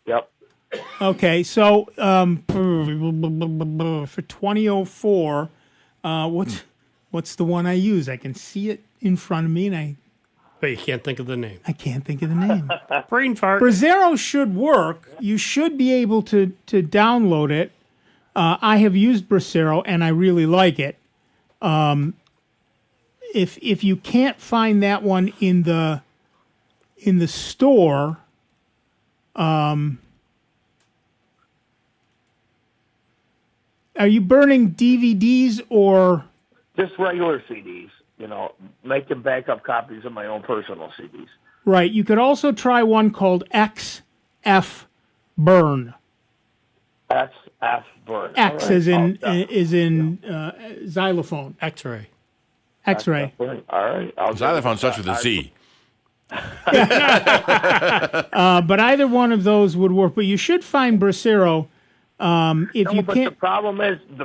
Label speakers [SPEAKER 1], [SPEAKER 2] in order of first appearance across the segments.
[SPEAKER 1] Yep.
[SPEAKER 2] Okay, so for 2004, what's the one I use? I can see it in front of me, and
[SPEAKER 3] But you can't think of the name.
[SPEAKER 2] I can't think of the name.
[SPEAKER 3] Brain fart.
[SPEAKER 2] Brasero should work. You should be able to download it. I have used Brasero, and I really like it. If you can't find that one in the store, are you burning DVDs or
[SPEAKER 1] Just regular CDs, making backup copies of my own personal CDs.
[SPEAKER 2] right? You could also try one called XF Burn.
[SPEAKER 1] XF Burn.
[SPEAKER 2] X
[SPEAKER 1] All right.
[SPEAKER 2] is in xylophone.
[SPEAKER 3] X-ray.
[SPEAKER 2] X-ray.
[SPEAKER 1] All right.
[SPEAKER 4] Xylophone starts with a Z.
[SPEAKER 2] But either one of those would work. But you should find Brasero. If you
[SPEAKER 1] but
[SPEAKER 2] can't,
[SPEAKER 1] the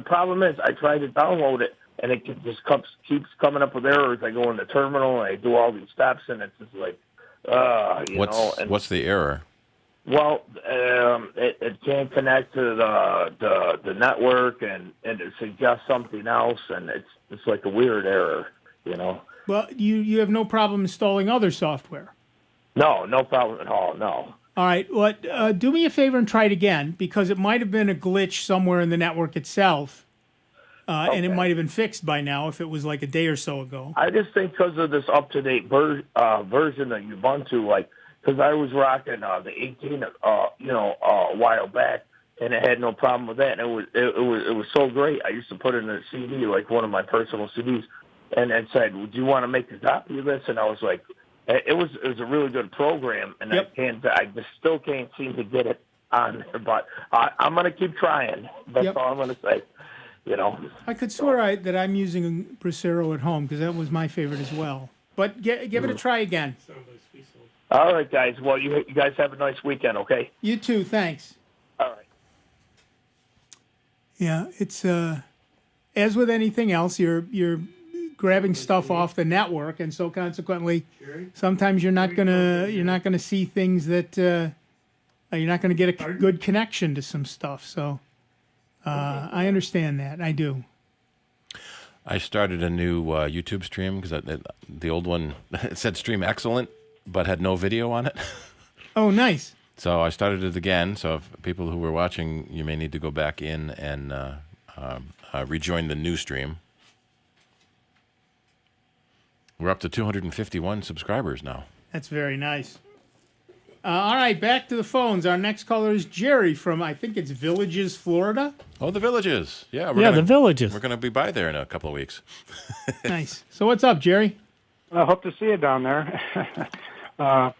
[SPEAKER 1] problem is, I tried to download it, and it just keeps coming up with errors. I go in the terminal, and I do all these steps, and it's just like,
[SPEAKER 4] What's the error?
[SPEAKER 1] Well, it can't connect to the network, and it suggests something else, and it's like a weird error,
[SPEAKER 2] well, you have no problem installing other software.
[SPEAKER 1] No problem at all. No.
[SPEAKER 2] All right. Well, do me a favor and try it again, because it might have been a glitch somewhere in the network itself, and it might have been fixed by now if it was like a day or so ago.
[SPEAKER 1] I just think because of this up-to-date version of Ubuntu, because I was rocking the 18, a while back, and it had no problem with that. And it was so great. I used to put it in a CD, like one of my personal CDs, and said, "Would you want to make a copy of this?" And I was like, it was a really good program, and
[SPEAKER 2] Yep.
[SPEAKER 1] I just still can't seem to get it on there. But I'm going to keep trying. That's
[SPEAKER 2] Yep.
[SPEAKER 1] all I'm going to say.
[SPEAKER 2] I could swear that I'm using Brasero at home because that was my favorite as well. But give it a try again.
[SPEAKER 1] All right, guys. Well, you guys have a nice weekend, okay?
[SPEAKER 2] You too. Thanks.
[SPEAKER 1] All right.
[SPEAKER 2] Yeah, it's as with anything else, you're grabbing stuff off the network, and so consequently, sometimes you're not gonna see things that you're not gonna get a good connection to some stuff. So I understand that. I do.
[SPEAKER 4] I started a new YouTube stream because the old one it said stream excellent, but had no video on it.
[SPEAKER 2] Oh, nice.
[SPEAKER 4] So I started it again. So if people who were watching, you may need to go back in and rejoin the new stream. We're up to 251 subscribers now.
[SPEAKER 2] That's very nice. All right, back to the phones. Our next caller is Jerry from, I think it's Villages, Florida.
[SPEAKER 4] Oh, the Villages. Yeah,
[SPEAKER 3] The Villages.
[SPEAKER 4] We're going to be by there in a couple of weeks.
[SPEAKER 2] Nice. So what's up, Jerry?
[SPEAKER 5] I hope to see you down there. I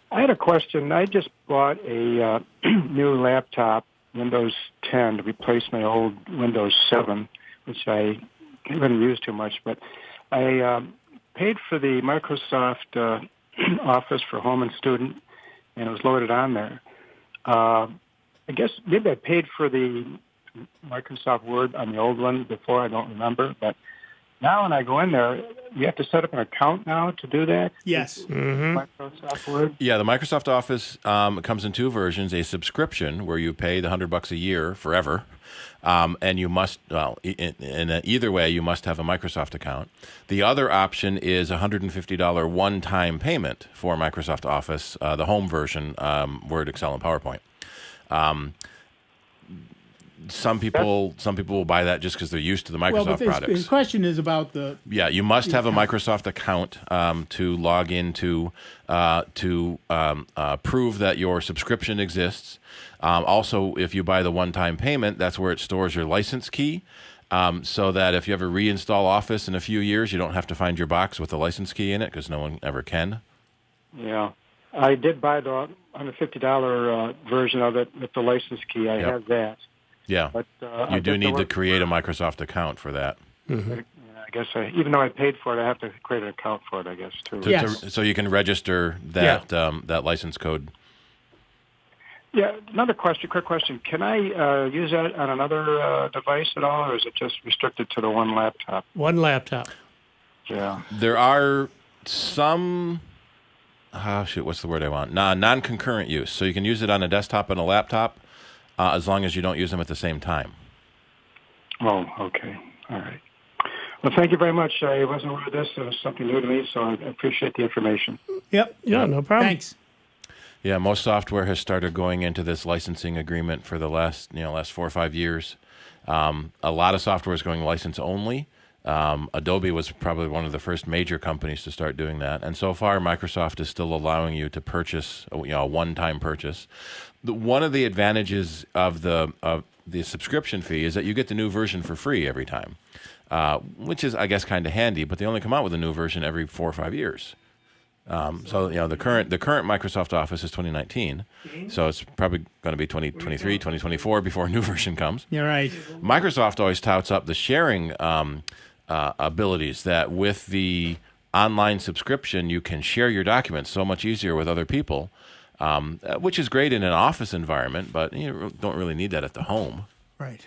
[SPEAKER 5] had a question. I just bought a new laptop, Windows 10, to replace my old Windows 7, which I haven't used too much. But I paid for the Microsoft Office for Home and Student, and it was loaded on there. I guess maybe I paid for the Microsoft Word on the old one before. I don't remember. But now when I go in there, you have to set up an account now to do that?
[SPEAKER 2] Yes.
[SPEAKER 5] Microsoft Word?
[SPEAKER 4] Yeah, the Microsoft Office comes in two versions: a subscription where you pay the $100 a year forever, and you must, in either way, you must have a Microsoft account. The other option is a $150 one-time payment for Microsoft Office, the home version, Word, Excel, and PowerPoint. Some people will buy that just because they're used to the Microsoft products.
[SPEAKER 2] His question is about the...
[SPEAKER 4] Yeah, you must have a Microsoft account to log into to prove that your subscription exists. Also, if you buy the one-time payment, that's where it stores your license key, so that if you ever reinstall Office in a few years, you don't have to find your box with the license key in it, because no one ever can.
[SPEAKER 5] Yeah. I did buy the $150 version of it with the license key. I have that.
[SPEAKER 4] Yeah,
[SPEAKER 5] but
[SPEAKER 4] you do need to create a Microsoft account for that.
[SPEAKER 5] Mm-hmm. I guess even though I paid for it, I have to create an account for it, I guess, too.
[SPEAKER 4] So you can register that that license code.
[SPEAKER 5] Yeah, another question, quick question. Can I use that on another device at all, or is it just restricted to the one laptop?
[SPEAKER 3] One laptop.
[SPEAKER 5] Yeah.
[SPEAKER 4] There are some what's the word I want? Non-concurrent use. So you can use it on a desktop and a laptop as long as you don't use them at the same time.
[SPEAKER 5] Oh, okay. All right. Well, thank you very much. I wasn't aware of this. It was something new to me, so I appreciate the information.
[SPEAKER 2] Yep.
[SPEAKER 3] Yeah, no problem.
[SPEAKER 2] Thanks.
[SPEAKER 4] Yeah, most software has started going into this licensing agreement for the last 4 or 5 years. A lot of software is going license only. Adobe was probably one of the first major companies to start doing that, and so far Microsoft is still allowing you to purchase, a one-time purchase. One of the advantages of the subscription fee is that you get the new version for free every time, which is, I guess, kind of handy. But they only come out with a new version every 4 or 5 years. So the current Microsoft Office is 2019, so it's probably going to be 2023, 2024 before a new version comes.
[SPEAKER 2] You're right.
[SPEAKER 4] Microsoft always touts up the sharing abilities, that with the online subscription you can share your documents so much easier with other people, which is great in an office environment, but you don't really need that at the home.
[SPEAKER 2] Right.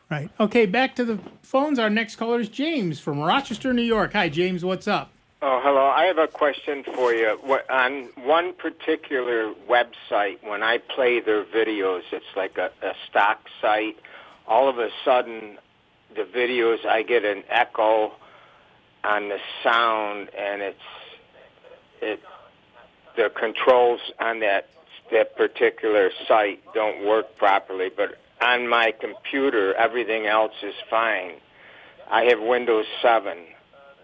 [SPEAKER 2] Right. Okay, back to the phones. Our next caller is James from Rochester, New York. Hi, James. What's up?
[SPEAKER 6] Oh, hello. I have a question for you. On one particular website, when I play their videos, it's like a stock site. All of a sudden, the videos, I get an echo on the sound, and the controls on that particular site don't work properly. But on my computer, everything else is fine. I have Windows 7.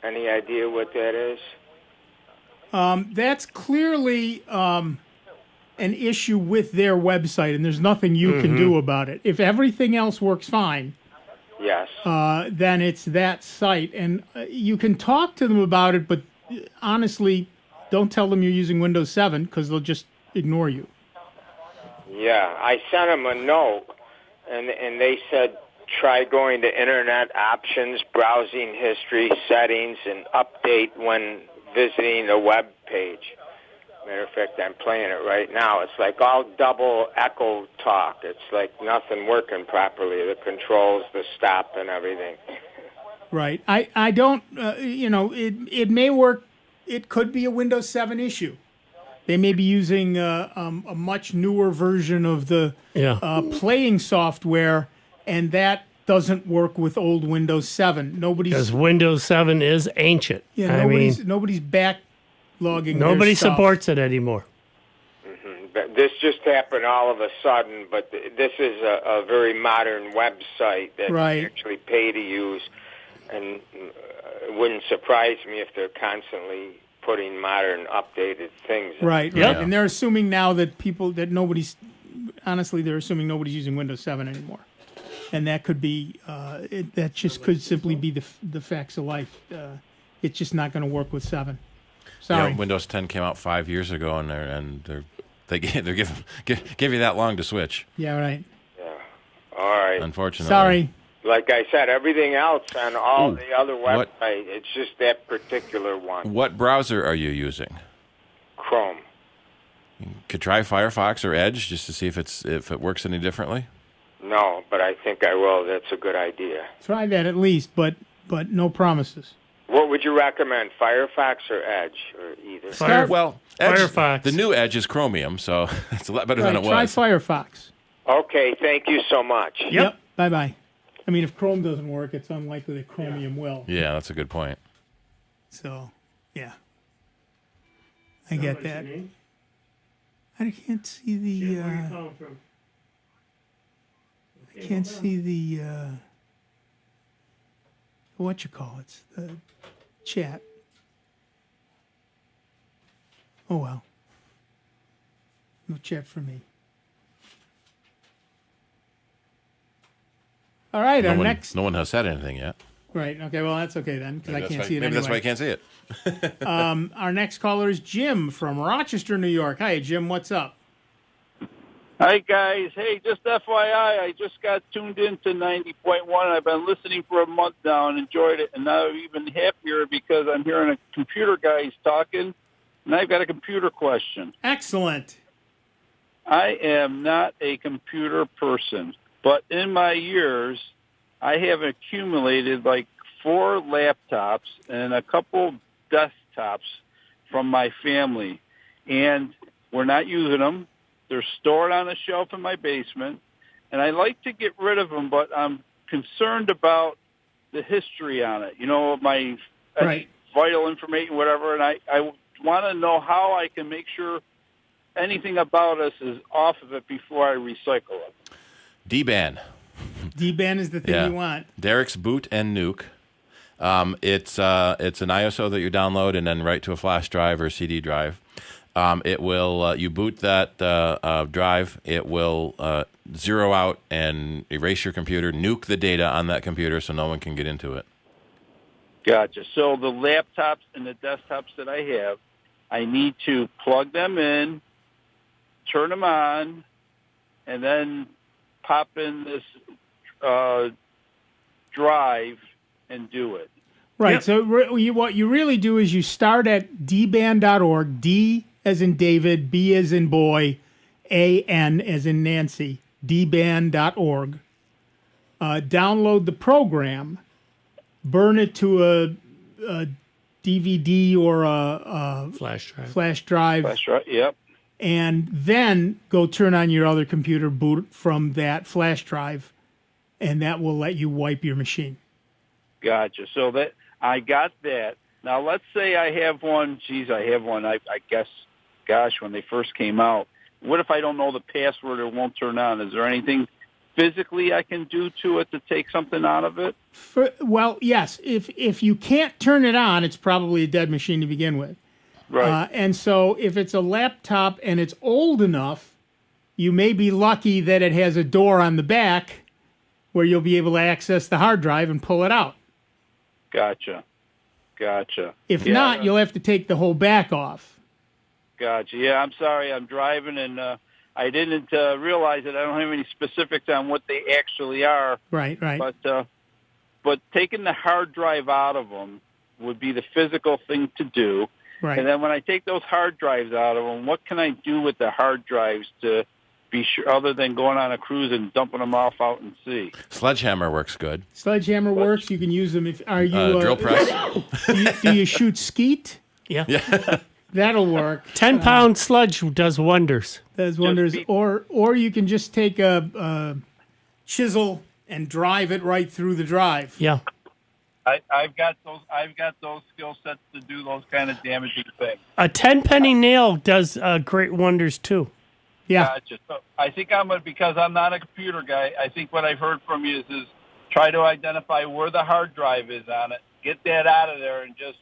[SPEAKER 6] Any idea what that is?
[SPEAKER 2] That's clearly an issue with their website, and there's nothing you can do about it. If everything else works fine,
[SPEAKER 6] yes,
[SPEAKER 2] then it's that site. And you can talk to them about it, but honestly, don't tell them you're using Windows 7 because they'll just ignore you.
[SPEAKER 6] Yeah, I sent them a note, and they said, try going to Internet Options, Browsing History, Settings, and Update when visiting a web page. Matter of fact, I'm playing it right now. It's like all double echo talk. It's like nothing working properly. The controls, the stop, and everything.
[SPEAKER 2] Right. I don't, it may work. It could be a Windows 7 issue. They may be using a much newer version of the playing software, and that doesn't work with old Windows 7.
[SPEAKER 3] Because Windows 7 is ancient.
[SPEAKER 2] Yeah, nobody's backlogging.
[SPEAKER 3] Nobody supports it anymore.
[SPEAKER 6] Mm-hmm. But this just happened all of a sudden. But this is a very modern website that you actually pay to use, and it wouldn't surprise me if they're constantly putting modern, updated things.
[SPEAKER 2] Right. And they're assuming now that they're assuming nobody's using Windows 7 anymore. And that could be, that just could simply be the facts of life. It's just not going to work with 7. Sorry.
[SPEAKER 4] Windows 10 came out 5 years ago, and they give you that long to switch.
[SPEAKER 2] Yeah, right.
[SPEAKER 6] Yeah. All right.
[SPEAKER 4] Unfortunately.
[SPEAKER 2] Sorry.
[SPEAKER 6] Like I said, everything else on all the other websites, it's just that particular one.
[SPEAKER 4] What browser are you using?
[SPEAKER 6] Chrome.
[SPEAKER 4] You could try Firefox or Edge just to see if it works any differently.
[SPEAKER 6] No, but I think I will. That's a good idea.
[SPEAKER 2] Try that at least, but no promises.
[SPEAKER 6] What would you recommend, Firefox or Edge, or either?
[SPEAKER 4] Edge,
[SPEAKER 3] Firefox.
[SPEAKER 4] The new Edge is Chromium, so it's a lot better than it was.
[SPEAKER 2] Try Firefox.
[SPEAKER 6] Okay, thank you so much.
[SPEAKER 2] Yep. Bye-bye. I mean, if Chrome doesn't work, it's unlikely that Chromium will.
[SPEAKER 4] Yeah, that's a good point.
[SPEAKER 2] So, yeah. I get that. I can't see the... I can't see the... whatchamacallits, the chat. Oh, well. No chat for me. All right,
[SPEAKER 4] No one has said anything yet.
[SPEAKER 2] Right, okay, well, that's okay then, because I can't see it
[SPEAKER 4] maybe
[SPEAKER 2] anyway.
[SPEAKER 4] that's why I can't see it.
[SPEAKER 2] Our next caller is Jim from Rochester, New York. Hi, Jim, what's up?
[SPEAKER 7] Hi, guys. Hey, just FYI, I just got tuned into 90.1. I've been listening for a month now and enjoyed it, and now I'm even happier because I'm hearing a computer guys talking, and I've got a computer question.
[SPEAKER 2] Excellent.
[SPEAKER 7] I am not a computer person, but in my years, I have accumulated like 4 laptops and a couple desktops from my family, and we're not using them. They're stored on a shelf in my basement, and I like to get rid of them, but I'm concerned about the history on it. You know, my
[SPEAKER 2] Right.
[SPEAKER 7] vital information, whatever, and I want to know how I can make sure anything about us is off of it before I recycle it.
[SPEAKER 4] D-ban.
[SPEAKER 2] D-ban is the thing you want.
[SPEAKER 4] Derek's Boot and Nuke. It's an ISO that you download and then write to a flash drive or CD drive. It will you boot that drive. It will zero out and erase your computer, nuke the data on that computer so no one can get into it.
[SPEAKER 7] Gotcha. So the laptops and the desktops that I have, I need to plug them in, turn them on, and then pop in this drive and do it.
[SPEAKER 2] Right.
[SPEAKER 3] Yep.
[SPEAKER 2] So what you really do is you start at dban.org, D as in David, B as in boy, A-N as in Nancy, dban.org. Download the program, burn it to a DVD or a
[SPEAKER 3] Flash drive.
[SPEAKER 2] flash drive,
[SPEAKER 7] That's right. Yep.
[SPEAKER 2] and then go turn on your other computer, boot from that flash drive, and that will let you wipe your machine.
[SPEAKER 7] Gotcha. So that I got that. Now let's say I have one. Geez, I have one. I guess, gosh, when they first came out. What if I don't know the password or it won't turn on? Is there anything physically I can do to it to take something out of it?
[SPEAKER 2] Well, yes. If you can't turn it on, it's probably a dead machine to begin with.
[SPEAKER 7] Right.
[SPEAKER 2] And so if it's a laptop and it's old enough, you may be lucky that it has a door on the back where you'll be able to access the hard drive and pull it out.
[SPEAKER 7] Gotcha.
[SPEAKER 2] If
[SPEAKER 7] Yeah.
[SPEAKER 2] not, you'll have to take the whole back off.
[SPEAKER 7] Gotcha. Yeah, I'm sorry. I'm driving, and I didn't realize that I don't have any specifics on what they actually are.
[SPEAKER 2] Right.
[SPEAKER 7] But taking the hard drive out of them would be the physical thing to do.
[SPEAKER 2] Right.
[SPEAKER 7] And then when I take those hard drives out of them, what can I do with the hard drives to be sure, other than going on a cruise and dumping them off out in sea?
[SPEAKER 4] Sledgehammer works good.
[SPEAKER 2] Sledgehammer works. You can use them if are you
[SPEAKER 4] Drill press.
[SPEAKER 2] do you shoot skeet?
[SPEAKER 3] Yeah.
[SPEAKER 2] That'll work.
[SPEAKER 3] 10-pound sludge does wonders.
[SPEAKER 2] Does wonders. Or you can just take a chisel and drive it right through the drive.
[SPEAKER 3] Yeah.
[SPEAKER 7] I've got those skill sets to do those kind of damaging things.
[SPEAKER 3] A 10-penny nail does great wonders too.
[SPEAKER 2] Yeah.
[SPEAKER 7] Gotcha. So I think because I'm not a computer guy, I think what I've heard from you is try to identify where the hard drive is on it, get that out of there, and just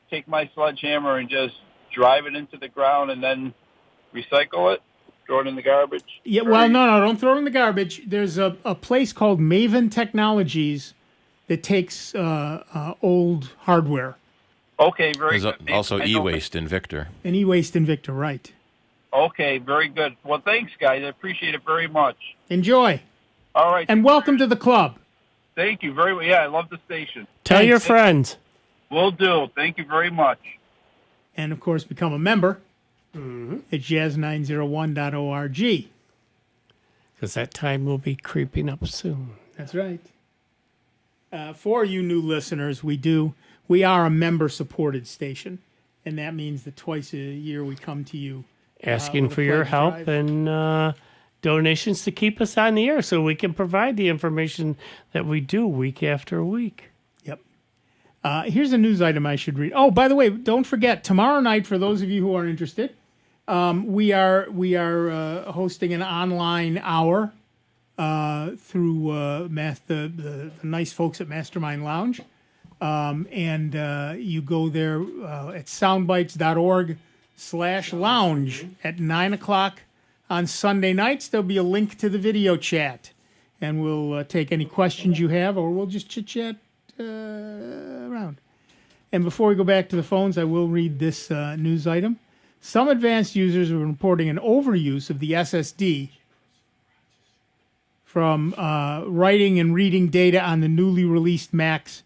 [SPEAKER 7] take my sledgehammer and just drive it into the ground and then recycle it, throw it in the garbage.
[SPEAKER 2] Yeah. Well, no, don't throw it in the garbage. There's a place called Maven Technologies that takes old hardware.
[SPEAKER 7] Okay, very
[SPEAKER 4] There's
[SPEAKER 7] good.
[SPEAKER 4] also
[SPEAKER 7] I know-
[SPEAKER 4] e-waste in Victor.
[SPEAKER 2] And e-waste in Victor, right.
[SPEAKER 7] Okay, very good. Well, thanks, guys. I appreciate it very much.
[SPEAKER 2] Enjoy.
[SPEAKER 7] All right.
[SPEAKER 2] And welcome to the club.
[SPEAKER 7] Thank you very much. Yeah, I love the station.
[SPEAKER 3] Tell your friends.
[SPEAKER 7] Will do. Thank you very much.
[SPEAKER 2] And, of course, become a member at jazz901.org.
[SPEAKER 3] Because that time will be creeping up soon.
[SPEAKER 2] That's right. For you new listeners, we are a member-supported station, and that means that twice a year we come to you
[SPEAKER 3] Asking
[SPEAKER 2] with a
[SPEAKER 3] for your
[SPEAKER 2] pledge
[SPEAKER 3] help
[SPEAKER 2] drive.
[SPEAKER 3] and donations to keep us on the air so we can provide the information that we do week after week.
[SPEAKER 2] Yep. Here's a news item I should read. Oh, by the way, don't forget, tomorrow night, for those of you who are interested, we are hosting an online hour through the nice folks at Mastermind Lounge. And you go there at soundbytes.org/lounge at 9 o'clock on Sunday nights. There'll be a link to the video chat, and we'll take any questions you have, or we'll just chit-chat around. And before we go back to the phones, I will read this news item. Some advanced users are reporting an overuse of the SSD from writing and reading data on the newly released Macs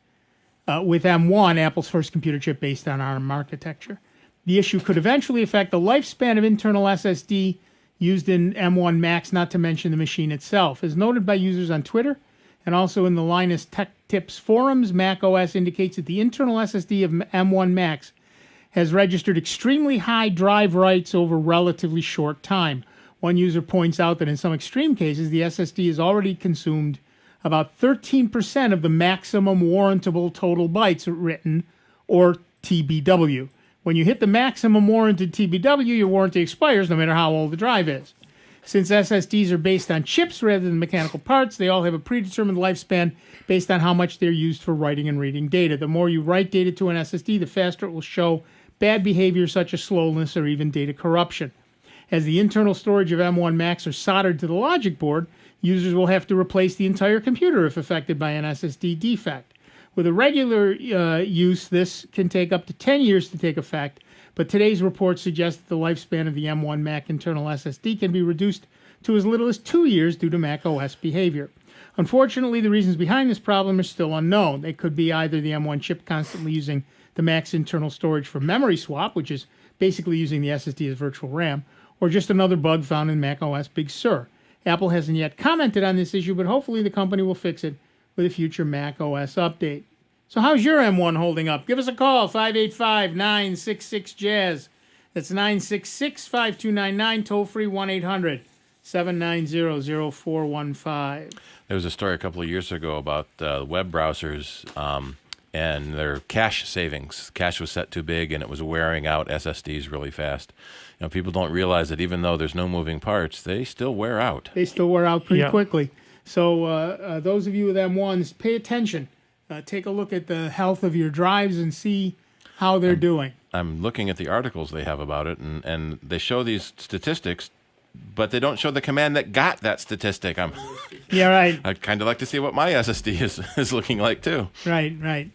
[SPEAKER 2] with M1, Apple's first computer chip based on ARM architecture. The issue could eventually affect the lifespan of internal SSD used in M1 Macs, not to mention the machine itself. As noted by users on Twitter and also in the Linus Tech Tips forums, macOS indicates that the internal SSD of M1 Macs has registered extremely high drive writes over relatively short time. One user points out that in some extreme cases, the SSD has already consumed about 13% of the maximum warrantable total bytes written, or TBW. When you hit the maximum warranted TBW, your warranty expires no matter how old the drive is. Since SSDs are based on chips rather than mechanical parts, they all have a predetermined lifespan based on how much they're used for writing and reading data. The more you write data to an SSD, the faster it will show bad behavior such as slowness or even data corruption. As the internal storage of M1 Macs are soldered to the logic board, users will have to replace the entire computer if affected by an SSD defect. With a regular use, this can take up to 10 years to take effect, but today's report suggests that the lifespan of the M1 Mac internal SSD can be reduced to as little as 2 years due to Mac OS behavior. Unfortunately, the reasons behind this problem are still unknown. They could be either the M1 chip constantly using the Mac's internal storage for memory swap, which is basically using the SSD as virtual RAM, or just another bug found in Mac OS Big Sur. Apple hasn't yet commented on this issue, but hopefully the company will fix it with a future Mac OS update. So how's your M1 holding up? Give us a call, 585-966-JAZZ. That's 966-5299, toll-free 1-800-790-0415.
[SPEAKER 4] There was a story a couple of years ago about web browsers and their cache savings. Cache was set too big, and it was wearing out SSDs really fast. You know, people don't realize that even though there's no moving parts, they still wear out.
[SPEAKER 2] They still wear out pretty quickly. So those of you with M1s, pay attention. Take a look at the health of your drives and see how they're doing.
[SPEAKER 4] I'm looking at the articles they have about it, and they show these statistics, but they don't show the command that got that statistic.
[SPEAKER 2] Yeah, right.
[SPEAKER 4] I'd kind of like to see what my SSD is looking like, too.
[SPEAKER 2] Right.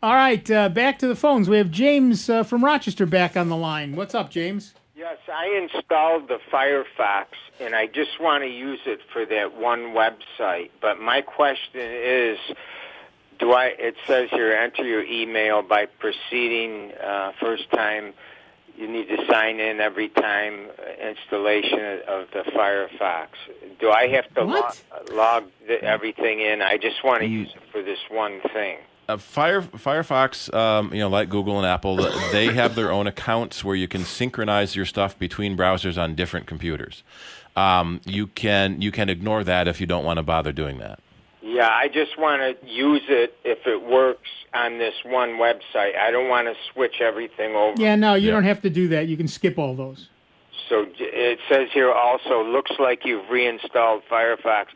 [SPEAKER 2] All right, back to the phones. We have James from Rochester back on the line. What's up, James?
[SPEAKER 6] Yes, I installed the Firefox, and I just want to use it for that one website. But my question is, it says here, enter your email by proceeding first time. You need to sign in every time installation of the Firefox. Do I have to log everything in? I just want to use it for this one thing.
[SPEAKER 4] Firefox, like Google and Apple, they have their own accounts where you can synchronize your stuff between browsers on different computers. You can ignore that if you don't want to bother doing that.
[SPEAKER 6] Yeah, I just want to use it if it works on this one website. I don't want to switch everything over.
[SPEAKER 2] Yeah, no, you don't have to do that. You can skip all those.
[SPEAKER 6] So it says here also, looks like you've reinstalled Firefox.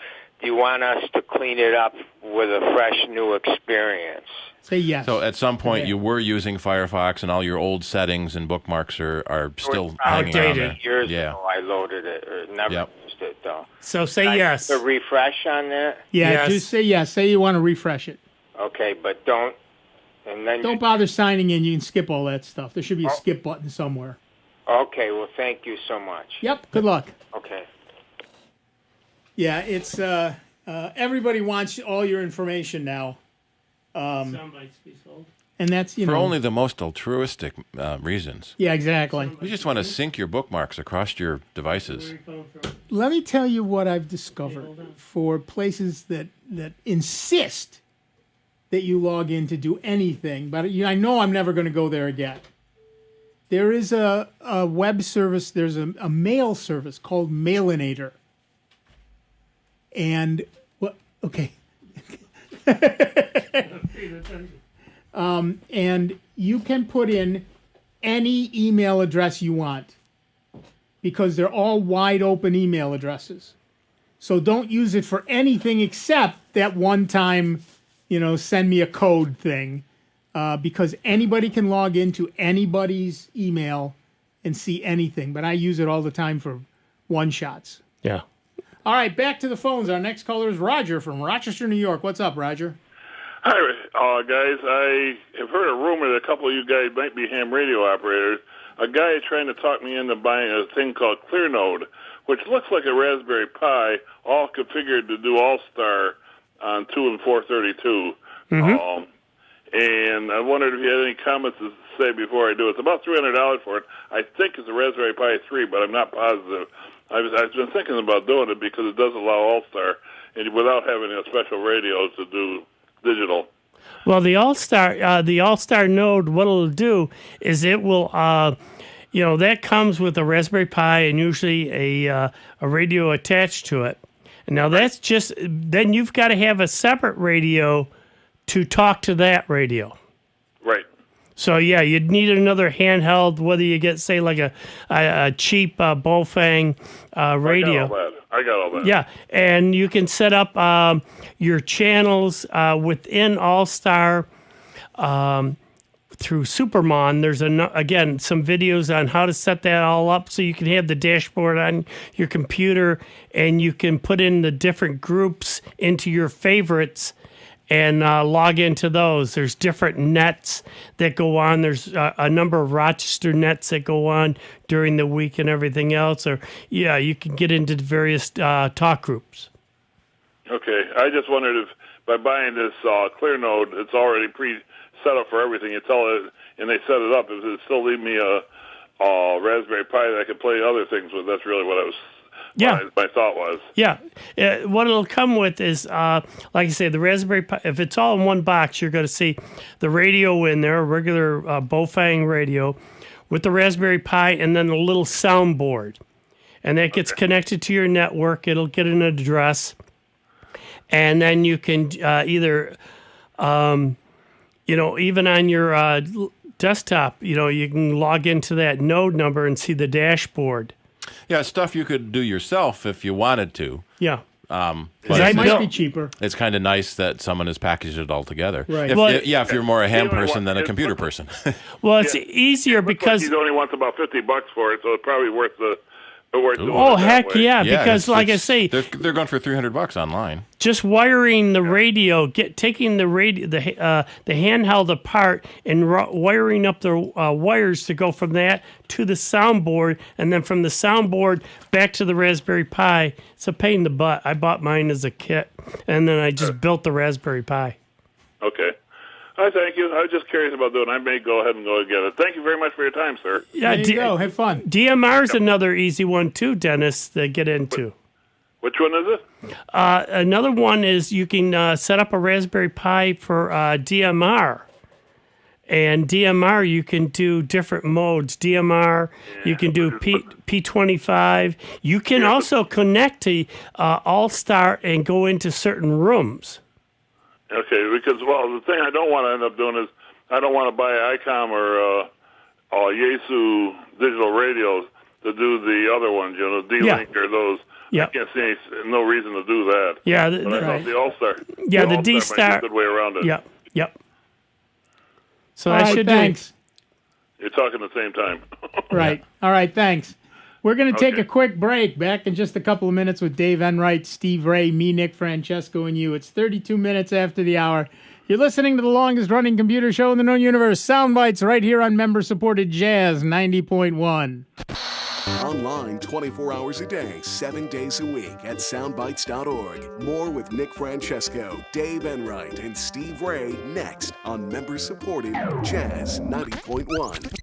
[SPEAKER 6] Do you want us to clean it up with a fresh new experience?
[SPEAKER 2] Say yes.
[SPEAKER 4] So at some point you were using Firefox and all your old settings and bookmarks are still hanging on there.
[SPEAKER 6] Years ago I loaded it, or never used it though.
[SPEAKER 3] So say yes.
[SPEAKER 6] To refresh on that?
[SPEAKER 2] Yeah, just say yes. Say you want to refresh it.
[SPEAKER 6] Okay, but don't
[SPEAKER 2] bother signing in. You can skip all that stuff. There should be a skip button somewhere.
[SPEAKER 6] Okay, well, thank you so much.
[SPEAKER 2] Yep, good luck.
[SPEAKER 6] Okay.
[SPEAKER 2] Yeah, it's everybody wants all your information now.
[SPEAKER 3] Soundbites be sold.
[SPEAKER 2] And that's,
[SPEAKER 4] for only the most altruistic reasons.
[SPEAKER 2] Yeah, exactly.
[SPEAKER 4] You just want to sync your bookmarks across your devices.
[SPEAKER 2] Let me tell you what I've discovered for places that insist that you log in to do anything, but I know I'm never going to go there again. There is a web service, there's a mail service called Mailinator. And, okay. And you can put in any email address you want because they're all wide open email addresses. So don't use it for anything except that one time, send me a code thing, because anybody can log into anybody's email and see anything. But I use it all the time for one-shots.
[SPEAKER 3] Yeah.
[SPEAKER 2] All right, back to the phones. Our next caller is Roger from Rochester, New York. What's up, Roger?
[SPEAKER 8] Hi, guys. I have heard a rumor that a couple of you guys might be ham radio operators. A guy is trying to talk me into buying a thing called ClearNode, which looks like a Raspberry Pi, all configured to do All-Star on 2 and 432. Mm-hmm. And I wondered if you had any comments to say before I do it. It's about $300 for it. I think it's a Raspberry Pi 3, but I'm not positive. I've been thinking about doing it because it does allow All-Star and without having a special radio to do digital.
[SPEAKER 3] Well, the All-Star node, what it'll do is it will, that comes with a Raspberry Pi and usually a radio attached to it. And now that's then you've got to have a separate radio to talk to that radio.
[SPEAKER 8] Right.
[SPEAKER 3] So yeah, you'd need another handheld, whether you get say like a cheap Bofang radio.
[SPEAKER 8] I got all that.
[SPEAKER 3] Yeah, and you can set up your channels within All-Star through Supermon. There's again some videos on how to set that all up, so you can have the dashboard on your computer, and you can put in the different groups into your favorites and log into those. There's different nets that go on. There's a number of Rochester nets that go on during the week and everything else. Or you can get into the various talk groups.
[SPEAKER 8] Okay, I just wondered if by buying this Clear Node, it's already set up for everything. You tell it, and they set it up. If it still leave me a Raspberry Pi that I can play other things with, that's really what I was.
[SPEAKER 3] Yeah,
[SPEAKER 8] my thought was.
[SPEAKER 3] Yeah, what it'll come with is, like I say, the Raspberry Pi. If it's all in one box, you're going to see the radio in there, a regular Bofang radio, with the Raspberry Pi, and then a little soundboard, and that gets connected to your network. It'll get an address, and then you can either, even on your desktop, you can log into that node number and see the dashboard.
[SPEAKER 4] Yeah, stuff you could do yourself if you wanted to.
[SPEAKER 3] Yeah.
[SPEAKER 4] But
[SPEAKER 2] It might be cheaper.
[SPEAKER 4] It's kind of nice that someone has packaged it all together.
[SPEAKER 2] Right.
[SPEAKER 4] If you're more a ham person than a computer person.
[SPEAKER 3] Well, it's easier because
[SPEAKER 8] he only wants about $50 for it, so it's probably worth the.
[SPEAKER 3] Oh heck yeah! Because like I say,
[SPEAKER 4] they're going for $300 online.
[SPEAKER 3] Just wiring the radio, taking the radio, the handheld apart, and wiring up the wires to go from that to the soundboard, and then from the soundboard back to the Raspberry Pi. It's a pain in the butt. I bought mine as a kit, and then I just built the Raspberry Pi.
[SPEAKER 8] Okay. I thank you. I was just curious about doing it. I may go ahead and go get it. Thank you very much for your time, sir.
[SPEAKER 3] Yeah,
[SPEAKER 2] there you go. Have fun.
[SPEAKER 3] DMR is another easy one too, Dennis, to get into.
[SPEAKER 8] Which one is it?
[SPEAKER 3] Another one is you can set up a Raspberry Pi for DMR. And DMR, you can do different modes. DMR, you can do P25. You can also connect to All-Star and go into certain rooms.
[SPEAKER 8] Okay, because, the thing I don't want to end up doing is I don't want to buy ICOM or Yaesu digital radios to do the other ones, D-Link or those.
[SPEAKER 3] Yeah.
[SPEAKER 8] I can't see no reason to do that.
[SPEAKER 3] Yeah.
[SPEAKER 8] But I thought the All-Star.
[SPEAKER 3] Yeah, the D-Star.
[SPEAKER 8] Might be a good way around it.
[SPEAKER 3] Yep. So
[SPEAKER 2] All
[SPEAKER 3] I
[SPEAKER 2] right,
[SPEAKER 3] should
[SPEAKER 2] thanks.
[SPEAKER 8] You're talking at the same time.
[SPEAKER 2] Right. All right, thanks. We're going to take a quick break. Back in just a couple of minutes with Dave Enright, Steve Ray, me, Nick, Francesco, and you. It's 32 minutes after the hour. You're listening to the longest-running computer show in the known universe, Sound Bytes, right here on member-supported Jazz 90.1.
[SPEAKER 9] Online 24 hours a day, 7 days a week at soundbytes.org. More with Nick Francesco, Dave Enright, and Steve Ray next on member-supported Jazz 90.1.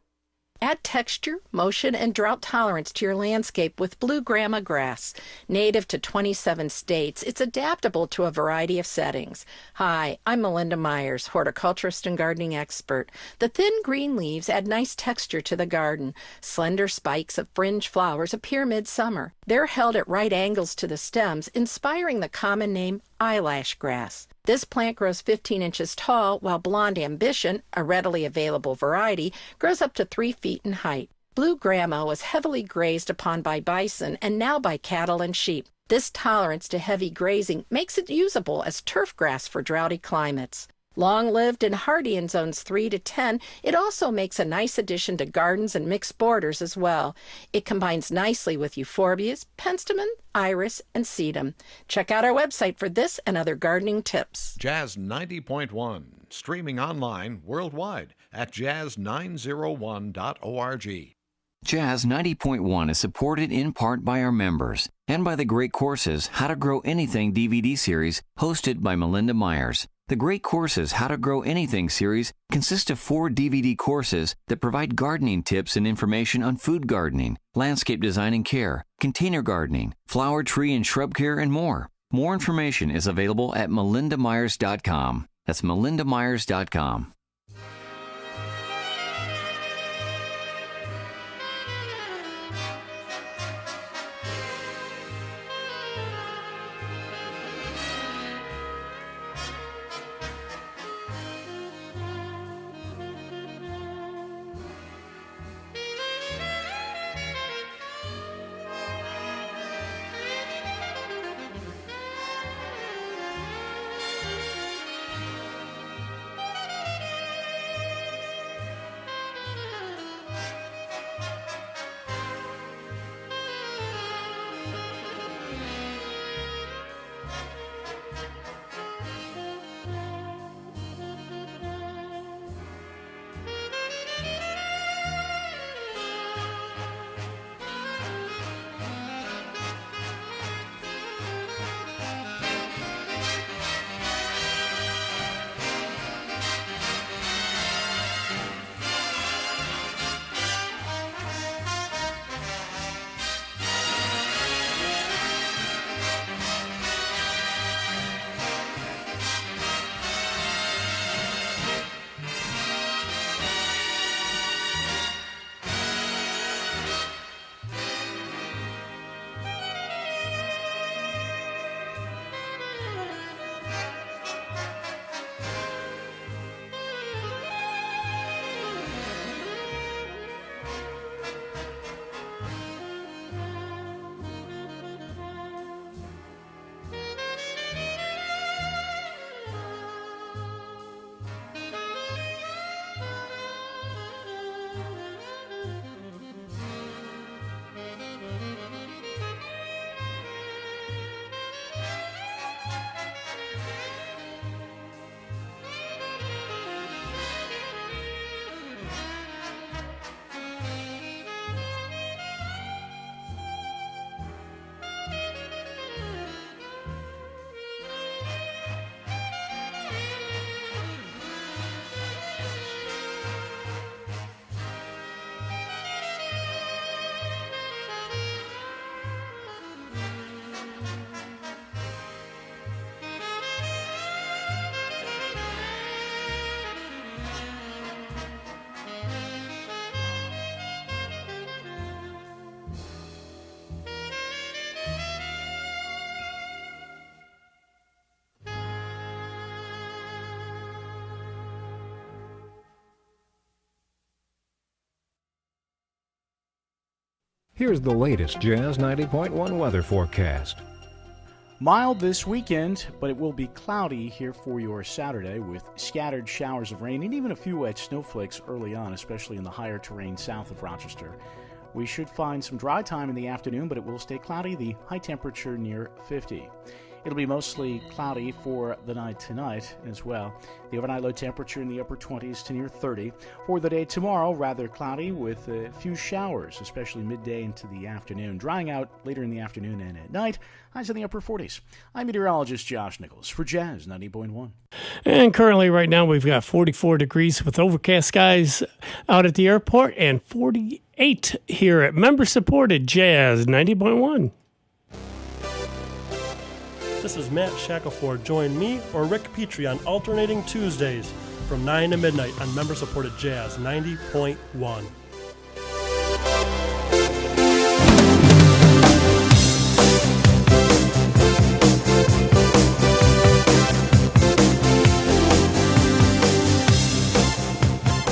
[SPEAKER 10] Add texture, motion, and drought tolerance to your landscape with Blue Grandma grass. Native to 27 states, it's adaptable to a variety of settings. Hi, I'm Melinda Myers, horticulturist and gardening expert. The thin green leaves add nice texture to the garden. Slender spikes of fringe flowers appear midsummer. They're held at right angles to the stems, inspiring the common name eyelash grass. This plant grows 15 inches tall, while Blonde Ambition, a readily available variety, grows up to 3 feet in height. Blue Grandma was heavily grazed upon by bison and now by cattle and sheep. This tolerance to heavy grazing makes it usable as turf grass for droughty climates. Long-lived and hardy in zones 3 to 10, it also makes a nice addition to gardens and mixed borders as well. It combines nicely with euphorbias, penstemon, iris, and sedum. Check out our website for this and other gardening tips.
[SPEAKER 11] Jazz 90.1, streaming online worldwide at jazz901.org.
[SPEAKER 12] Jazz 90.1 is supported in part by our members and by the Great Courses How to Grow Anything DVD series hosted by Melinda Myers. The Great Courses How to Grow Anything series consists of 4 DVD courses that provide gardening tips and information on food gardening, landscape design and care, container gardening, flower, tree, and shrub care, and more. More information is available at melindamyers.com. That's melindamyers.com.
[SPEAKER 13] Here's the latest Jazz 90.1 weather forecast.
[SPEAKER 14] Mild this weekend, but it will be cloudy here for your Saturday with scattered showers of rain and even a few wet snowflakes early on, especially in the higher terrain south of Rochester. We should find some dry time in the afternoon, but it will stay cloudy, the high temperature near 50. It'll be mostly cloudy for the night tonight as well. The overnight low temperature in the upper 20s to near 30. For the day tomorrow, rather cloudy with a few showers, especially midday into the afternoon. Drying out later in the afternoon and at night. Highs in the upper 40s. I'm meteorologist Josh Nichols for Jazz 90.1.
[SPEAKER 3] And currently right now we've got 44 degrees with overcast skies out at the airport and 48 here at member-supported Jazz 90.1.
[SPEAKER 15] This is Matt Shackelford. Join me or Rick Petrie on alternating Tuesdays from 9 to midnight on member-supported Jazz 90.1.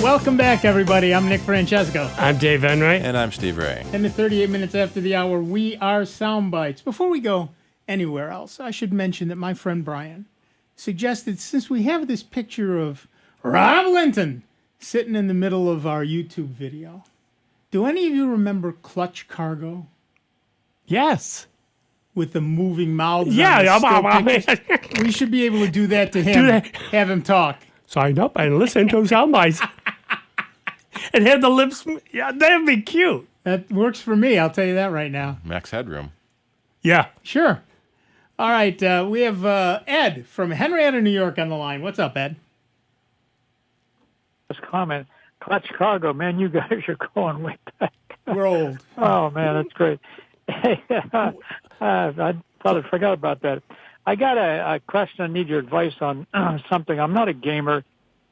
[SPEAKER 2] Welcome back, everybody. I'm Nick Francesco.
[SPEAKER 3] I'm Dave Enright.
[SPEAKER 4] And I'm Steve Ray.
[SPEAKER 2] And the 38 minutes after the hour, we are Soundbites. Before we go anywhere else, I should mention that my friend Brian suggested, since we have this picture of Rob Linton sitting in the middle of our YouTube video, do any of you remember Clutch Cargo?
[SPEAKER 3] Yes.
[SPEAKER 2] With the moving mouths.
[SPEAKER 3] Yeah,
[SPEAKER 2] we should be able to do that to him. Have him talk.
[SPEAKER 3] Sign up and listen to Soundbites. And have the lips. Yeah, that'd be cute.
[SPEAKER 2] That works for me. I'll tell you that right now.
[SPEAKER 4] Max Headroom.
[SPEAKER 3] Yeah.
[SPEAKER 2] Sure. All right. We have Ed from Henrietta, New York on the line. What's up, Ed?
[SPEAKER 5] This comment, Clutch Cargo, man, you guys are going way back.
[SPEAKER 2] We're old.
[SPEAKER 5] Oh, man, that's great. Hey, I thought I forgot about that. I got a question. I need your advice on something. I'm not a gamer,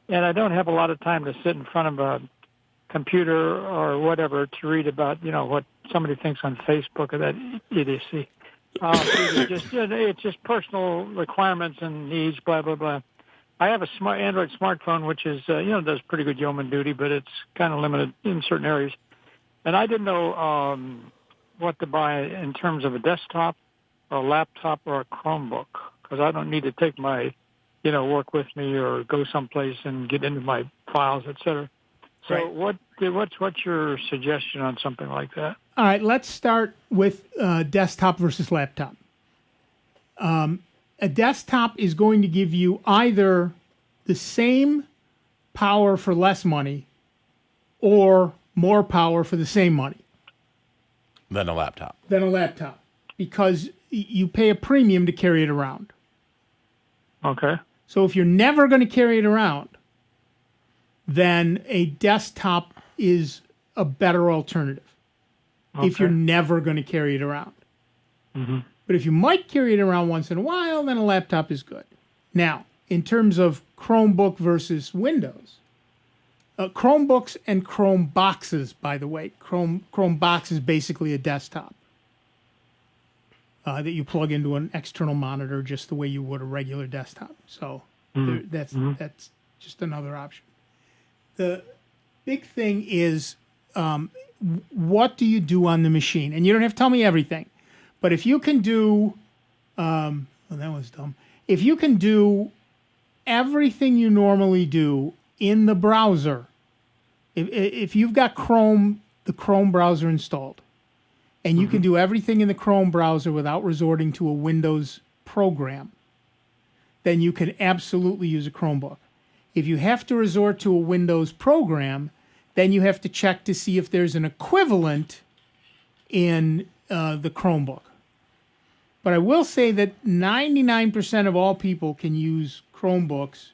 [SPEAKER 5] and I don't have a lot of time to sit in front of a computer or whatever to read about, what somebody thinks on Facebook or that idiocy. It's just personal requirements and needs, blah, blah, blah. I have a smart Android smartphone, which is, does pretty good yeoman duty, but it's kind of limited in certain areas. And I didn't know what to buy in terms of a desktop or a laptop or a Chromebook, because I don't need to take my, work with me or go someplace and get into my files, et cetera. So
[SPEAKER 2] Right.
[SPEAKER 5] what's your suggestion on something like that?
[SPEAKER 2] All right, let's start with desktop versus laptop. A desktop is going to give you either the same power for less money or more power for the same money
[SPEAKER 4] Than a laptop.
[SPEAKER 2] because you pay a premium to carry it around.
[SPEAKER 5] Okay.
[SPEAKER 2] So if you're never going to carry it around, then a desktop is a better alternative. If you're never going to carry it around.
[SPEAKER 5] Mm-hmm.
[SPEAKER 2] But if you might carry it around once in a while, then a laptop is good. Now, in terms of Chromebook versus Windows, Chromebooks and Chromeboxes, by the way, Chromebox is basically a desktop that you plug into an external monitor just the way you would a regular desktop. So that's just another option. The big thing is what do you do on the machine? And you don't have to tell me everything. But if you can do, that was dumb. If you can do everything you normally do in the browser, if you've got the Chrome browser installed, and you can do everything in the Chrome browser without resorting to a Windows program, then you can absolutely use a Chromebook. If you have to resort to a Windows program, then you have to check to see if there's an equivalent in the Chromebook. But I will say that 99% of all people can use Chromebooks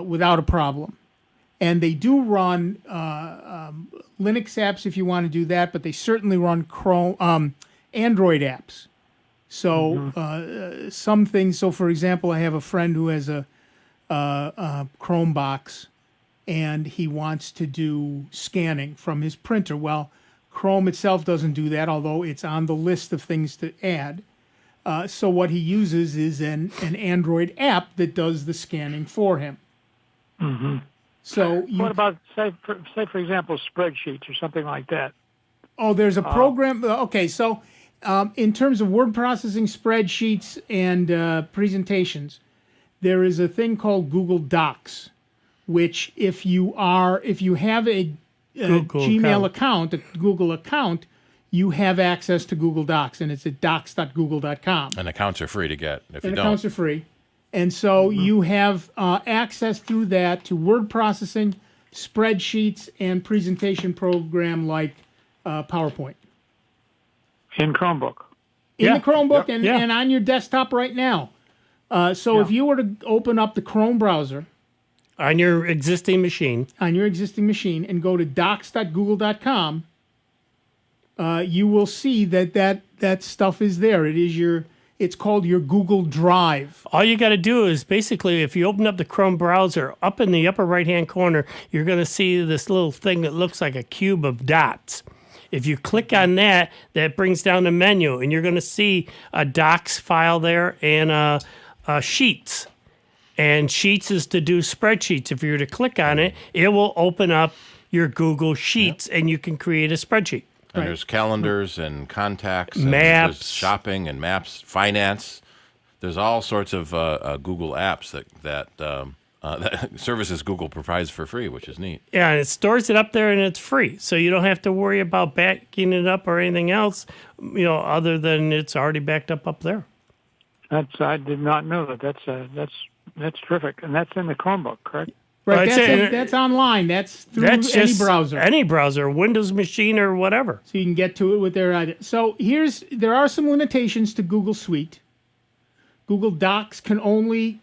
[SPEAKER 2] without a problem. And they do run Linux apps if you want to do that, but they certainly run Android apps. So some things, so for example, I have a friend who has a Chromebox, and he wants to do scanning from his printer. Well, Chrome itself doesn't do that, although it's on the list of things to add. So what he uses is an Android app that does the scanning for him.
[SPEAKER 5] Mm-hmm.
[SPEAKER 2] So
[SPEAKER 5] what about, say for example, spreadsheets or something like that?
[SPEAKER 2] Oh, there's a program. Okay, so in terms of word processing, spreadsheets, and presentations, there is a thing called Google Docs, which if you have a Gmail account, a Google account, you have access to Google Docs, and it's at docs.google.com.
[SPEAKER 4] And accounts are free to get if you don't.
[SPEAKER 2] Accounts are free. And so you have access through that to word processing, spreadsheets, and presentation program like PowerPoint.
[SPEAKER 5] In Chromebook.
[SPEAKER 2] In the Chromebook and on your desktop right now. So if you were to open up the Chrome browser
[SPEAKER 3] on your existing machine,
[SPEAKER 2] and go to docs.google.com, you will see that stuff is there. It's called your Google Drive.
[SPEAKER 3] All you got to do is basically, if you open up the Chrome browser, up in the upper right-hand corner, you're going to see this little thing that looks like a cube of dots. If you click on that, that brings down the menu, and you're going to see a Docs file there and Sheets. And Sheets is to do spreadsheets. If you were to click on it, it will open up your Google Sheets, and you can create a spreadsheet.
[SPEAKER 4] And there's calendars and contacts,
[SPEAKER 3] maps,
[SPEAKER 4] and there's shopping and maps, finance. There's all sorts of Google apps that services Google provides for free, which is neat.
[SPEAKER 3] Yeah, and it stores it up there, and it's free, so you don't have to worry about backing it up or anything else, other than it's already backed up there.
[SPEAKER 5] I did not know that. That's terrific, and that's in the Chromebook, correct?
[SPEAKER 2] Right, that's online. That's through any browser.
[SPEAKER 3] Any browser, Windows machine or whatever.
[SPEAKER 2] So you can get to it with their idea. So there are some limitations to Google Suite. Google Docs can only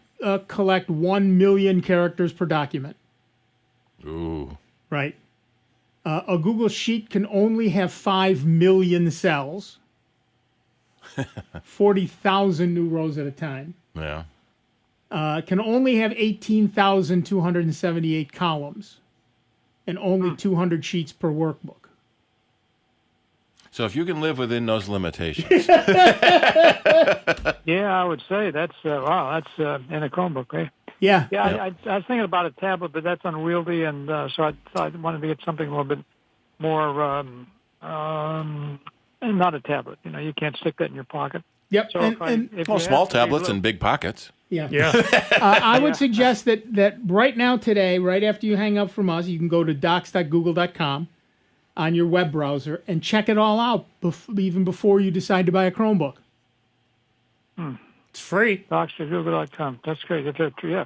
[SPEAKER 2] collect 1 million characters per document.
[SPEAKER 4] Ooh.
[SPEAKER 2] Right. A Google Sheet can only have 5 million cells. 40,000 new rows at a time.
[SPEAKER 4] Yeah.
[SPEAKER 2] Can only have 18,278 columns and only 200 sheets per workbook.
[SPEAKER 4] So if you can live within those limitations.
[SPEAKER 5] Yeah, I would say that's wow. That's in a Chromebook, right?
[SPEAKER 2] Yeah.
[SPEAKER 5] Yeah,
[SPEAKER 4] Yep.
[SPEAKER 5] I was thinking about a tablet, but that's unwieldy, and so I wanted to get something a little bit more, not a tablet. You know, you can't stick that in your pocket.
[SPEAKER 2] Yep.
[SPEAKER 5] So
[SPEAKER 4] small tablets and big pockets.
[SPEAKER 2] Yeah.
[SPEAKER 3] Yeah.
[SPEAKER 2] I would suggest that right now, today, right after you hang up from us, you can go to docs.google.com on your web browser and check it all out even before you decide to buy a Chromebook.
[SPEAKER 3] It's free.
[SPEAKER 5] Docs.google.com. That's great.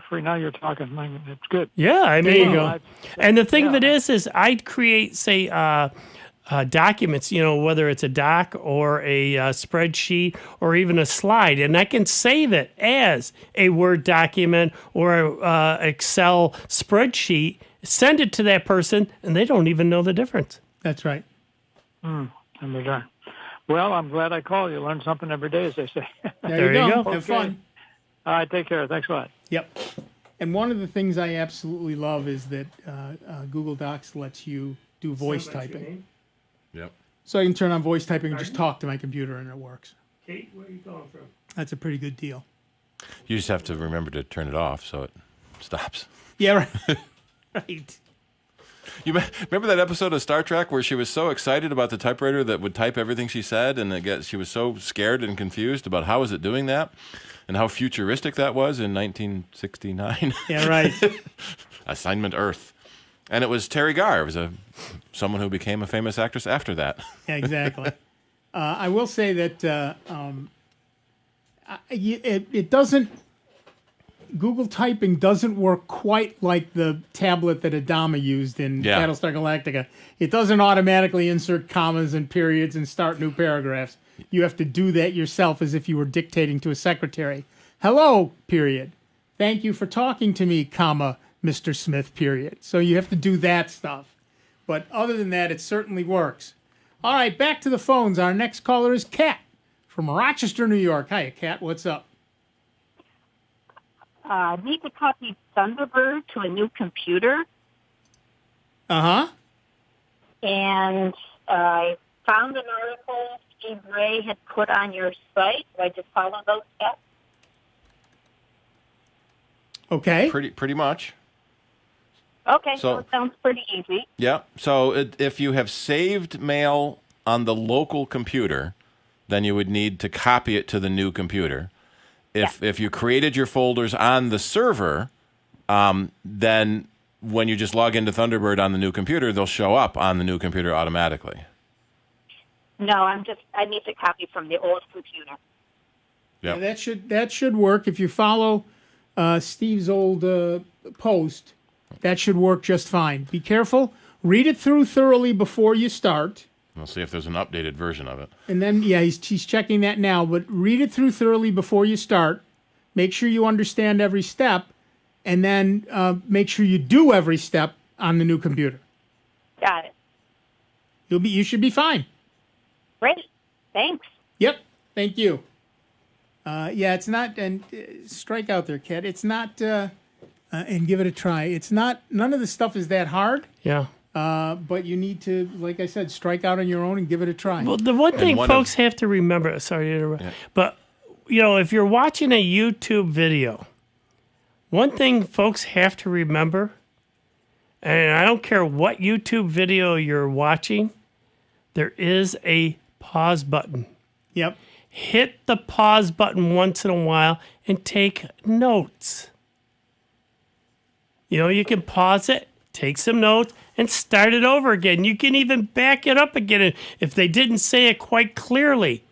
[SPEAKER 5] Free. Now you're talking. It's good.
[SPEAKER 3] Yeah, I mean,
[SPEAKER 2] There you go.
[SPEAKER 3] And the thing of it is I'd create, say, documents, whether it's a doc or a spreadsheet or even a slide, and I can save it as a Word document or a Excel spreadsheet, send it to that person, and they don't even know the difference.
[SPEAKER 2] That's right.
[SPEAKER 5] Well, I'm glad I called you. Learn something every day, as they say.
[SPEAKER 2] There you go.
[SPEAKER 5] Okay.
[SPEAKER 2] Have fun.
[SPEAKER 5] All right, take care. Thanks a lot.
[SPEAKER 2] Yep. And one of the things I absolutely love is that Google Docs lets you do voice typing.
[SPEAKER 4] Yep.
[SPEAKER 2] So I can turn on voice typing and just talk to my computer, and it works.
[SPEAKER 3] Kate, where are you going from?
[SPEAKER 2] That's a pretty good deal.
[SPEAKER 4] You just have to remember to turn it off so it stops.
[SPEAKER 2] Yeah, right. Right.
[SPEAKER 4] You remember that episode of Star Trek where she was so excited about the typewriter that would type everything she said, and she was so scared and confused about how is it doing that, and how futuristic that was in 1969.
[SPEAKER 2] Yeah, right.
[SPEAKER 4] Assignment Earth, and it was Terry Garr. It was someone who became a famous actress after that.
[SPEAKER 2] Yeah, exactly. I will say that it doesn't. Google typing doesn't work quite like the tablet that Adama used in Battlestar Galactica. It doesn't automatically insert commas and periods and start new paragraphs. You have to do that yourself as if you were dictating to a secretary. Hello, period. Thank you for talking to me, comma, Mr. Smith, period. So you have to do that stuff. But other than that, it certainly works. All right, back to the phones. Our next caller is Kat from Rochester, New York. Hi, Kat. What's up?
[SPEAKER 16] Need to copy Thunderbird to a new computer.
[SPEAKER 2] Uh-huh.
[SPEAKER 16] And I found an article Steve Ray had put on your site. Do I just follow those steps?
[SPEAKER 2] Okay.
[SPEAKER 4] Pretty much.
[SPEAKER 16] Okay, so it sounds pretty easy.
[SPEAKER 4] Yeah. So if you have saved mail on the local computer, then you would need to copy it to the new computer. If you created your folders on the server, then when you just log into Thunderbird on the new computer, they'll show up on the new computer automatically.
[SPEAKER 16] No, I need to copy from the old computer.
[SPEAKER 2] Yeah, that should work. If you follow Steve's old post, that should work just fine. Be careful. Read it through thoroughly before you start.
[SPEAKER 4] We'll see if there's an updated version of it.
[SPEAKER 2] And then, he's checking that now. But read it through thoroughly before you start. Make sure you understand every step. And then make sure you do every step on the new computer.
[SPEAKER 16] Got it.
[SPEAKER 2] You should be fine.
[SPEAKER 16] Great. Thanks.
[SPEAKER 2] Yep. Thank you. It's not, and strike out there, Kat. It's not, and give it a try. It's not, none of the stuff is that hard.
[SPEAKER 3] Yeah.
[SPEAKER 2] But you need to, like I said, strike out on your own and give it a try.
[SPEAKER 3] Well, the one thing folks have to remember, sorry to interrupt, but, if you're watching a YouTube video, one thing folks have to remember, and I don't care what YouTube video you're watching, there is a pause button.
[SPEAKER 2] Yep.
[SPEAKER 3] Hit the pause button once in a while and take notes. You can pause it, take some notes, and start it over again. You can even back it up again if they didn't say it quite clearly.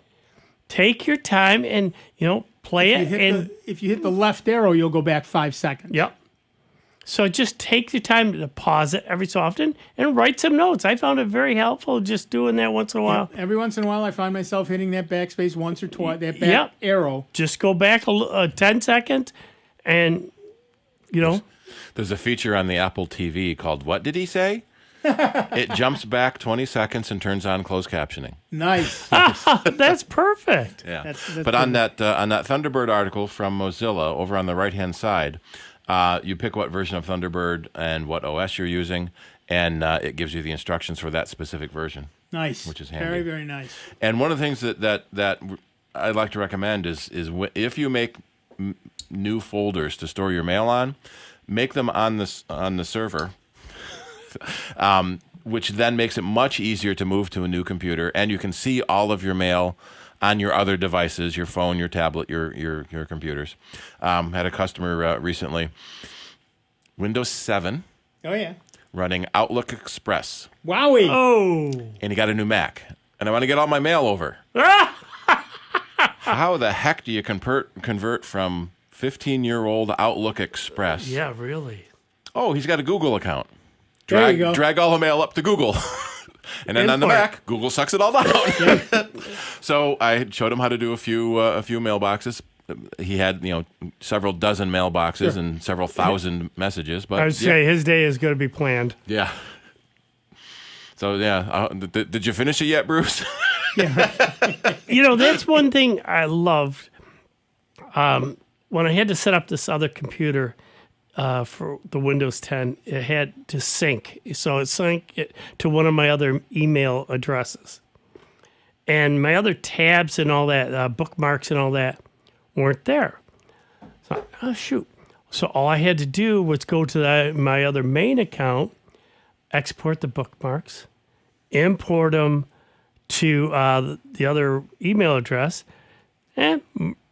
[SPEAKER 3] Take your time and, play it.
[SPEAKER 2] If you hit the left arrow, you'll go back 5 seconds.
[SPEAKER 3] Yep. So just take your time to pause it every so often and write some notes. I found it very helpful just doing that once in a while.
[SPEAKER 2] Every once in a while, I find myself hitting that backspace once or twice, that back arrow.
[SPEAKER 3] Just go back 10 seconds and,
[SPEAKER 4] There's a feature on the Apple TV called What Did He Say? It jumps back 20 seconds and turns on closed captioning.
[SPEAKER 2] Nice.
[SPEAKER 3] That's perfect.
[SPEAKER 4] Yeah.
[SPEAKER 2] That's
[SPEAKER 4] But on that Thunderbird article from Mozilla, over on the right-hand side, you pick what version of Thunderbird and what OS you're using, and it gives you the instructions for that specific version.
[SPEAKER 2] Nice.
[SPEAKER 4] Which is handy.
[SPEAKER 2] Very, very nice.
[SPEAKER 4] And one of the things that I'd like to recommend is if you make new folders to store your mail on, make them on the server, which then makes it much easier to move to a new computer, and you can see all of your mail on your other devices, your phone, your tablet, your computers. Had a customer recently, Windows 7.
[SPEAKER 2] Oh, yeah.
[SPEAKER 4] Running Outlook Express.
[SPEAKER 2] Wowie.
[SPEAKER 3] Oh.
[SPEAKER 4] And he got a new Mac. And I want to get all my mail over. How the heck do you convert from 15-year-old Outlook Express?
[SPEAKER 3] Yeah, really.
[SPEAKER 4] Oh, he's got a Google account.
[SPEAKER 2] There you go.
[SPEAKER 4] Drag all the mail up to Google. And then on the Mac, Google sucks it all down. So I showed him how to do a few mailboxes. He had, several dozen mailboxes and several thousand messages. But
[SPEAKER 3] I would say his day is going to be planned.
[SPEAKER 4] Yeah. So, did you finish it yet, Bruce?
[SPEAKER 3] That's one thing I loved. When I had to set up this other computer for the Windows 10, it had to sync. So it synced it to one of my other email addresses. And my other tabs and all that, bookmarks and all that, weren't there. So, oh, shoot. So all I had to do was go to my other main account, export the bookmarks, import them to the other email address, and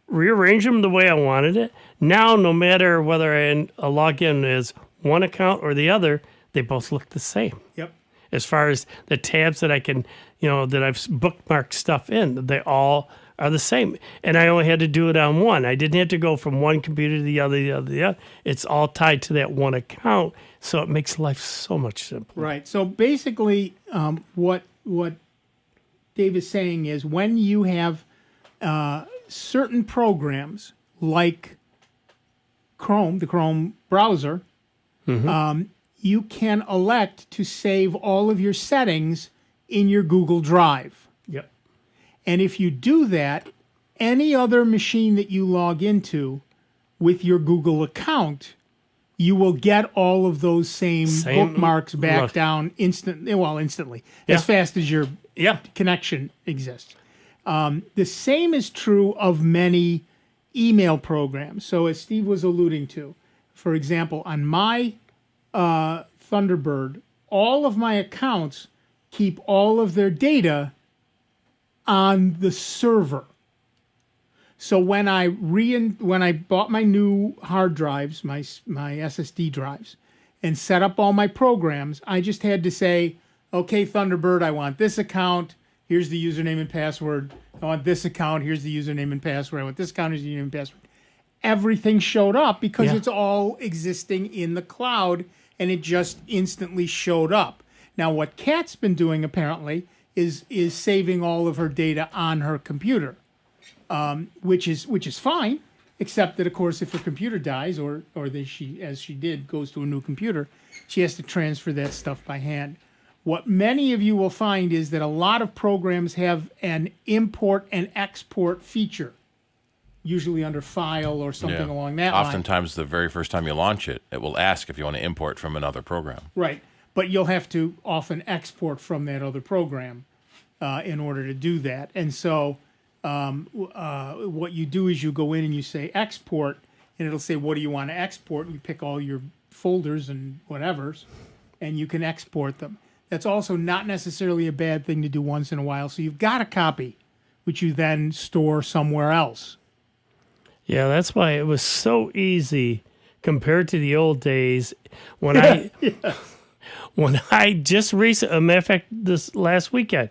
[SPEAKER 3] rearrange them the way I wanted it. Now, no matter whether I log in as one account or the other, they both look the same.
[SPEAKER 2] Yep.
[SPEAKER 3] As far as the tabs that I can, that I've bookmarked stuff in, they all are the same. And I only had to do it on one. I didn't have to go from one computer to the other. It's all tied to that one account, so it makes life so much simpler.
[SPEAKER 2] Right. So basically, what Dave is saying is when you have certain programs like Chrome, the Chrome browser, you can elect to save all of your settings in your Google Drive.
[SPEAKER 3] Yep.
[SPEAKER 2] And if you do that, any other machine that you log into with your Google account, you will get all of those same bookmarks back down instantly, as fast as your connection exists. The same is true of many email programs. So as Steve was alluding to, for example, on my Thunderbird, all of my accounts keep all of their data on the server. So when I bought my new hard drives, my SSD drives, and set up all my programs, I just had to say, okay, Thunderbird, I want this account. Here's the username and password. I want this account. Here's the username and password. I want this account. Here's the username and password. Everything showed up because it's all existing in the cloud, and it just instantly showed up. Now, what Kat's been doing apparently is saving all of her data on her computer, which is fine, except that of course if her computer dies or she goes to a new computer, she has to transfer that stuff by hand. What many of you will find is that a lot of programs have an import and export feature, usually under File or something along that line.
[SPEAKER 4] Oftentimes, the very first time you launch it, it will ask if you want to import from another program.
[SPEAKER 2] Right. But you'll have to often export from that other program in order to do that. And so what you do is you go in and you say export, and it'll say, what do you want to export? And you pick all your folders and whatevers, and you can export them. That's also not necessarily a bad thing to do once in a while. So you've got a copy, which you then store somewhere else.
[SPEAKER 3] Yeah, that's why it was so easy compared to the old days when I just recently, matter of fact, this last weekend,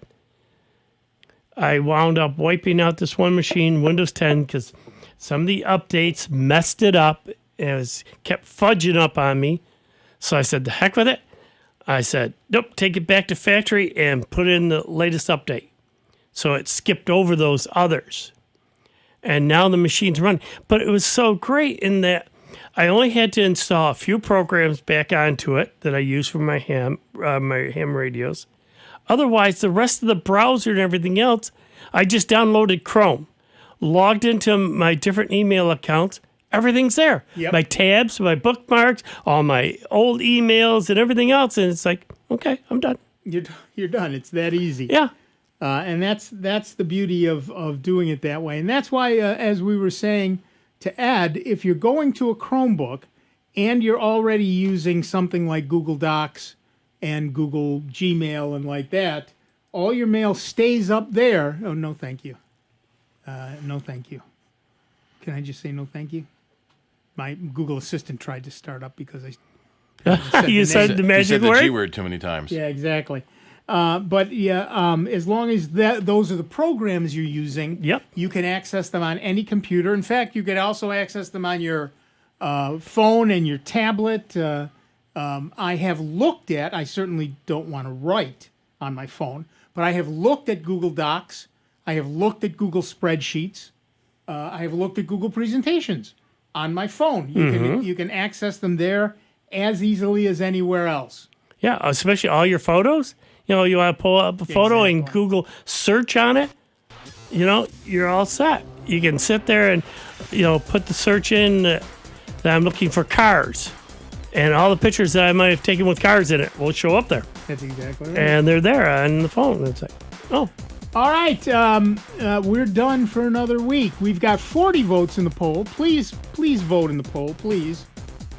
[SPEAKER 3] I wound up wiping out this one machine, Windows 10, because some of the updates messed it up. It kept fudging up on me. So I said, the heck with it. I said, nope, take it back to factory and put in the latest update. So it skipped over those others. And now the machine's running. But it was so great in that I only had to install a few programs back onto it that I use for my ham radios. Otherwise, the rest of the browser and everything else, I just downloaded Chrome, logged into my different email accounts. Everything's there.
[SPEAKER 2] Yep.
[SPEAKER 3] My tabs, my bookmarks, all my old emails and everything else. And it's like, okay, I'm done.
[SPEAKER 2] You're done. It's that easy.
[SPEAKER 3] Yeah.
[SPEAKER 2] And that's the beauty of doing it that way. And that's why, as we were saying, to add, if you're going to a Chromebook and you're already using something like Google Docs and Google Gmail and like that, all your mail stays up there. Oh, no, thank you. No, thank you. Can I just say no, thank you? My Google Assistant tried to start up because
[SPEAKER 3] you said the magic word?
[SPEAKER 4] You said the G word too many times.
[SPEAKER 2] Yeah, exactly. But yeah, as long as those are the programs you're using,
[SPEAKER 3] yep,
[SPEAKER 2] you can access them on any computer. In fact, you can also access them on your phone and your tablet. I have looked at, I certainly don't want to write on my phone, but I have looked at Google Docs. I have looked at Google Spreadsheets. I have looked at Google Presentations on my phone. You can access them there as easily as anywhere else.
[SPEAKER 3] Yeah, especially all your photos. You know, you want to pull up a photo and Google search on it. You know, you're all set. You can sit there and, you know, put the search in that I'm looking for cars. And all the pictures that I might have taken with cars in it will show up there.
[SPEAKER 2] That's exactly right.
[SPEAKER 3] And they're there on the phone. It's like, oh.
[SPEAKER 2] All right, we're done for another week. We've got 40 votes in the poll. Please vote in the poll. Please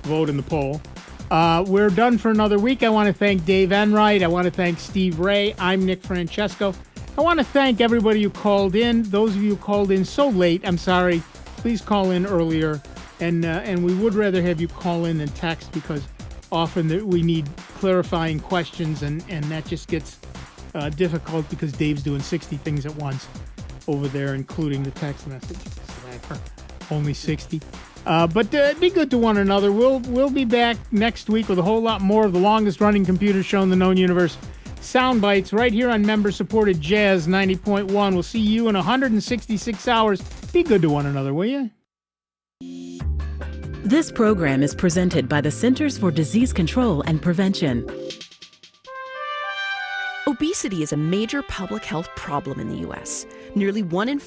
[SPEAKER 2] vote in the poll. We're done for another week. I want to thank Dave Enright. I want to thank Steve Ray. I'm Nick Francesco. I want to thank everybody who called in. Those of you who called in so late, I'm sorry. Please call in earlier. And we would rather have you call in than text because often we need clarifying questions, and that just gets difficult because Dave's doing 60 things at once over there, including the text message. Only 60. But be good to one another. We'll be back next week with a whole lot more of the longest running computer show in the known universe, Sound Bytes, right here on member-supported Jazz 90.1. We'll see you in 166 hours. Be good to one another, will you?
[SPEAKER 17] This program is presented by the Centers for Disease Control and Prevention.
[SPEAKER 18] Obesity is a major public health problem in the U.S. Nearly 1 in